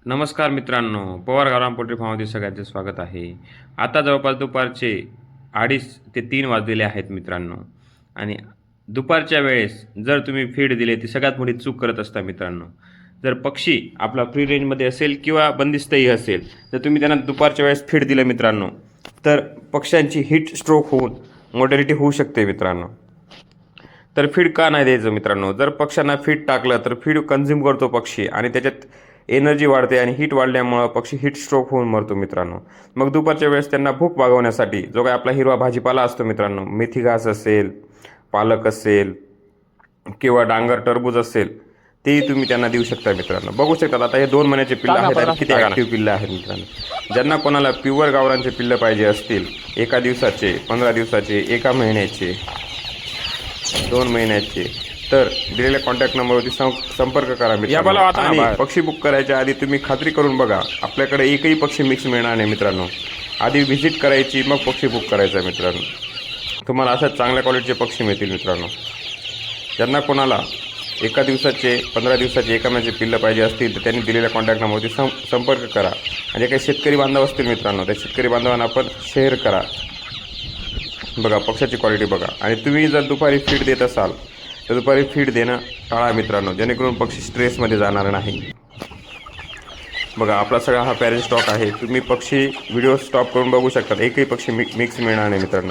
नमस्कार मित्रांनो, पवार गावरान पोल्ट्री फार्ममध्ये सगळ्यांचे स्वागत आहे. आता जवळपास दुपारचे 2:30 ते 3 वाजलेले आहेत मित्रांनो. आणि दुपारच्या वेळेस जर तुम्ही फीड दिले ती सगळ्यात मोठी चूक करत असता मित्रांनो. जर पक्षी आपला फ्री रेंजमध्ये असेल किंवा बंदिस्तही असेल, तर तुम्ही त्यांना दुपारच्या वेळेस फीड दिलं मित्रांनो, तर पक्ष्यांची हीट स्ट्रोक होऊन मॉर्टॅलिटी होऊ शकते मित्रांनो. तर फीड का नाही द्यायचं मित्रांनो? जर पक्ष्यांना फीड टाकलं तर फीड कन्झ्युम करतो पक्षी आणि त्याच्यात एनर्जी वाढते आणि हीट वाढल्यामुळं पक्षी हीट स्ट्रोक होऊन मरतो मित्रांनो. मग दुपारच्या वेळेस त्यांना भूक भागवण्यासाठी जो काय आपला हिरवा भाजीपाला असतो मित्रांनो, मेथी घास असेल, पालक असेल किंवा डांगर टरबूज असेल, तेही तुम्ही त्यांना देऊ शकता मित्रांनो. बघू शकता आता हे 2 महिन्याचे पिल्लं आहेत आणि किती ॲक्टिव्ह पिल्लं आहेत मित्रांनो. ज्यांना कोणाला प्युअर गावरांचे पिल्लं पाहिजे असतील, 1 दिवसाचे, 15 दिवसाचे, 1 महिन्याचे, 2 महिन्याचे, तर दिलेल्या कॉन्टॅक्ट नंबरवरती संपर्क करा मित्रांनो. आणि पक्षी बुक करायच्या आधी तुम्ही खात्री करून बघा, आपल्याकडे एकही पक्षी मिक्स मिळणार नाही मित्रांनो. आधी व्हिजिट करायची, मग पक्षी बुक करायचा मित्रांनो. तुम्हाला अशाच चांगल्या क्वालिटीचे पक्षी मिळतील मित्रांनो. ज्यांना कोणाला 1 दिवसाचे, 15 दिवसाचे, 1 महिन्याचे पिल्लं पाहिजे असतील, तर त्यांनी दिलेल्या कॉन्टॅक्ट नंबरवरती संपर्क करा. आणि जे काही शेतकरी बांधव असतील मित्रांनो, त्या शेतकरी बांधवांना आपण शेअर करा. बघा पक्षाची क्वालिटी बघा. आणि तुम्ही जर दुपारी फीड देत असाल तर दुपारी फीड देणं टाळा मित्रांनो, जेणेकरून पक्षी स्ट्रेसमध्ये जाणार नाही. बघा आपला सगळा हा पॅरेंट स्टॉक आहे. तुम्ही पक्षी व्हिडिओ स्टॉप करून बघू शकता, एकही पक्षी मिक्स मिळणार नाही मित्रांनो.